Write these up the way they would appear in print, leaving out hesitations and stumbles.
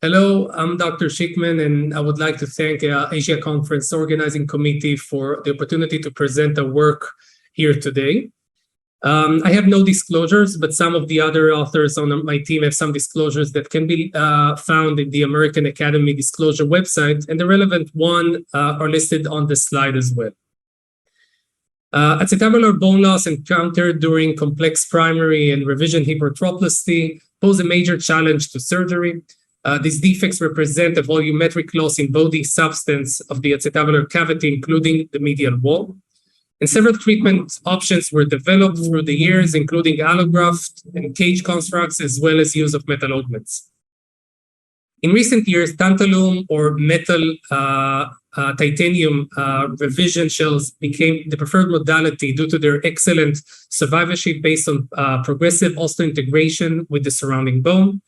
Hello, I'm Dr. Schickman, and I would like to thank Asia Conference Organizing Committee for the opportunity to present our work here today. I have no disclosures, but some of the other authors on my team have some disclosures that can be found in the American Academy Disclosure website, and the relevant one are listed on the slide as well. Acetabular bone loss encountered during complex primary and revision hypertrophlosty pose a major challenge to surgery. These defects represent a volumetric loss in body substance of the acetabular cavity, including the medial wall. And several treatment options were developed through the years, including allograft and cage constructs, as well as use of metal augments. In recent years, tantalum or metal titanium revision shells became the preferred modality due to their excellent survivorship based on progressive osseointegration with the surrounding bone.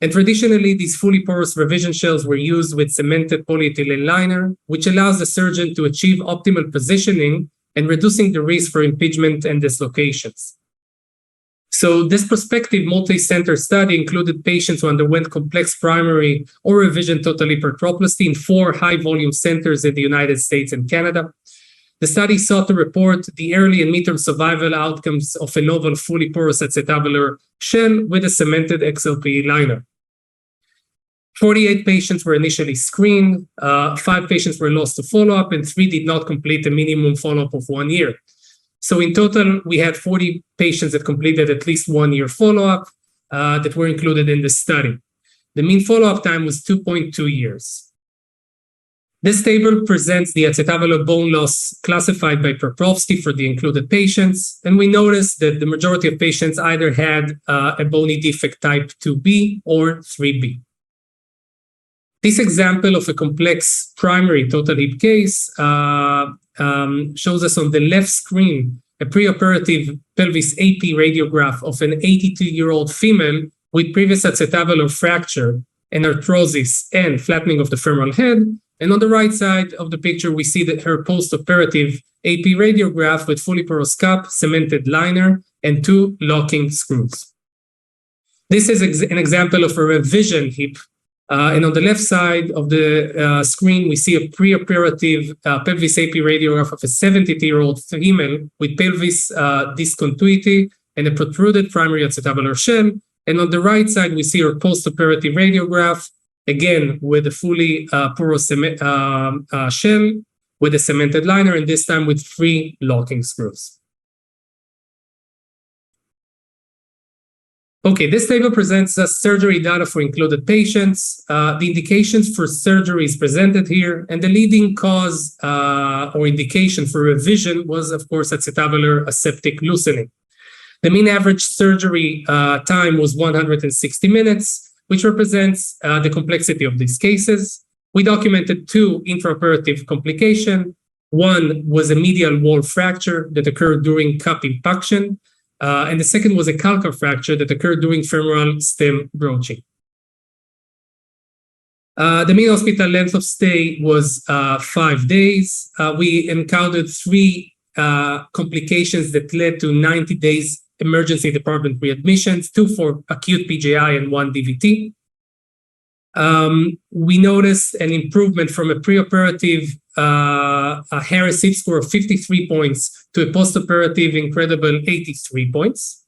And traditionally, these fully porous revision shells were used with cemented polyethylene liner, which allows the surgeon to achieve optimal positioning and reducing the risk for impingement and dislocations. So this prospective multi-center study included patients who underwent complex primary or revision total hypertrophlosty in 4 high-volume centers in the United States and Canada. The study sought to report the early and midterm survival outcomes of a novel fully porous acetabular shell with a cemented XLPE liner. 48 patients were initially screened, 5 patients were lost to follow-up, and 3 did not complete a minimum follow-up of 1 year. So in total, we had 40 patients that completed at least 1 year follow-up that were included in the study. The mean follow-up time was 2.2 years. This table presents the acetabular bone loss classified by Perprovsky for the included patients, and we noticed that the majority of patients either had a bony defect type 2B or 3B. This example of a complex primary total hip case shows us on the left screen a preoperative pelvis AP radiograph of an 82-year-old female with previous acetabular fracture and arthrosis and flattening of the femoral head. And on the right side of the picture, we see that her post-operative AP radiograph with fully porous cup, cemented liner, and 2 locking screws. This is an example of a revision hip. And on the left side of the screen, we see a preoperative pelvis AP radiograph of a 72-year-old female with pelvis discontinuity and a protruded primary acetabular shell. And on the right side, we see her post-operative radiograph, again, with a fully porous shell with a cemented liner, and this time with 3 locking screws. Okay, this table presents us surgery data for included patients. The indications for surgery is presented here, and the leading cause or indication for revision was, of course, acetabular aseptic loosening. The mean average surgery time was 160 minutes, which represents the complexity of these cases. We documented 2 intraoperative complications. One was a medial wall fracture that occurred during cup impaction, and the second was a calcar fracture that occurred during femoral stem broaching. The mean hospital length of stay was 5 days. We encountered 3 complications that led to 90 days emergency department readmissions, 2 for acute PJI and 1 DVT. We noticed an improvement from a preoperative Harris hip score of 53 points to a postoperative incredible 83 points.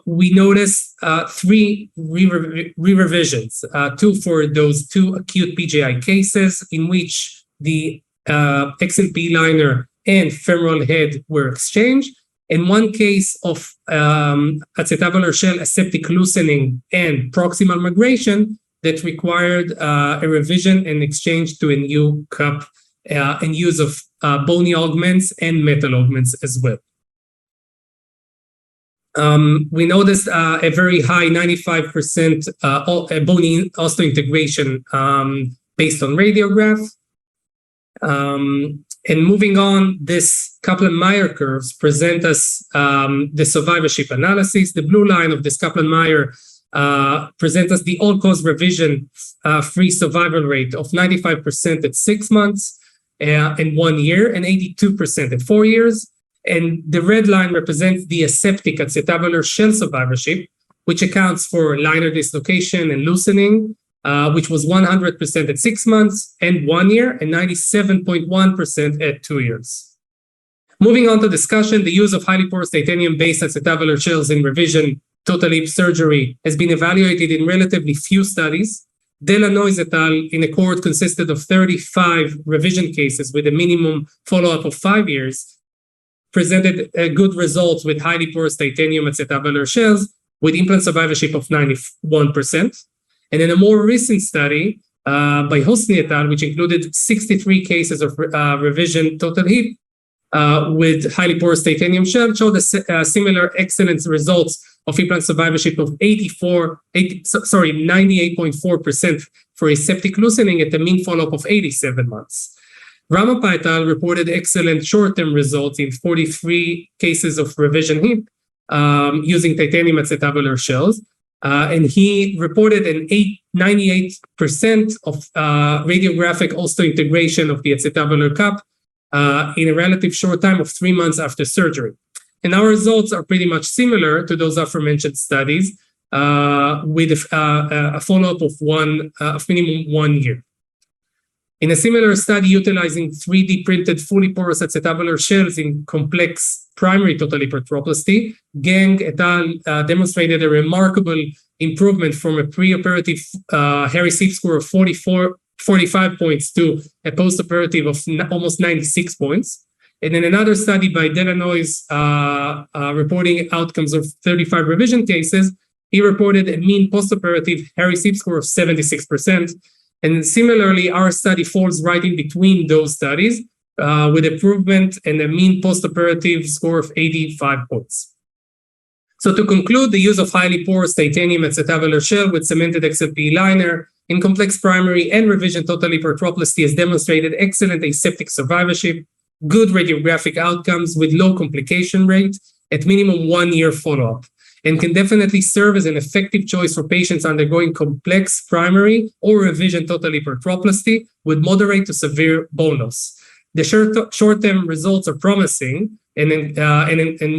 We noticed 3 re-revisions, 2 for those 2 acute PJI cases in which the XLP liner and femoral head were exchanged, and 1 case of acetabular shell aseptic loosening and proximal migration that required a revision and exchange to a new cup and use of bony augments and metal augments as well. We noticed a very high 95% bony osteointegration based on radiograph. And moving on, this Kaplan-Meier curves present us the survivorship analysis. The blue line of this Kaplan-Meier presents us the all-cause revision free survival rate of 95% at 6 months and 1 year, and 82% at 4 years. And the red line represents the aseptic acetabular shell survivorship, which accounts for liner dislocation and loosening, which was 100% at 6 months and 1 year, and 97.1% at 2 years. Moving on to discussion, the use of highly porous titanium-based acetabular shells in revision total hip surgery has been evaluated in relatively few studies. Delanois et al. In a cohort consisted of 35 revision cases with a minimum follow-up of 5 years, presented good results with highly porous titanium acetabular shells with implant survivorship of 91%. And in a more recent study by Hosni et al., which included 63 cases of revision total hip with highly porous titanium shell, showed similar excellent results of implant survivorship of 98.4% for aseptic loosening at a mean follow-up of 87 months. Ramappa et al. Reported excellent short-term results in 43 cases of revision hip using titanium acetabular shells. And he reported an 98% of radiographic osteointegration of the acetabular cup in a relative short time of 3 months after surgery. And our results are pretty much similar to those aforementioned studies with a follow-up of minimum 1 year. In a similar study utilizing 3D printed fully porous acetabular shells in complex primary total hypertroplasty, Gang et al. Demonstrated a remarkable improvement from a preoperative Harris hip score of 45 points to a postoperative of almost 96 points. And in another study by Delanois reporting outcomes of 35 revision cases, he reported a mean postoperative Harris hip score of 76%. And similarly, our study falls right in between those studies with improvement and a mean postoperative score of 85 points. So to conclude, the use of highly porous titanium acetabular shell with cemented XLPE liner in complex primary and revision total hypertroplasty has demonstrated excellent aseptic survivorship, good radiographic outcomes with low complication rate at minimum 1 year follow-up, and can definitely serve as an effective choice for patients undergoing complex primary or revision total hypertroplasty with moderate to severe bone loss. The short-term results are promising, and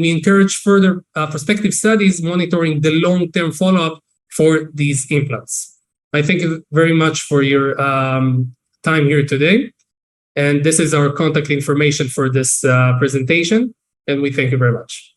we encourage further prospective studies monitoring the long-term follow-up for these implants. I thank you very much for your time here today. And this is our contact information for this presentation, and we thank you very much.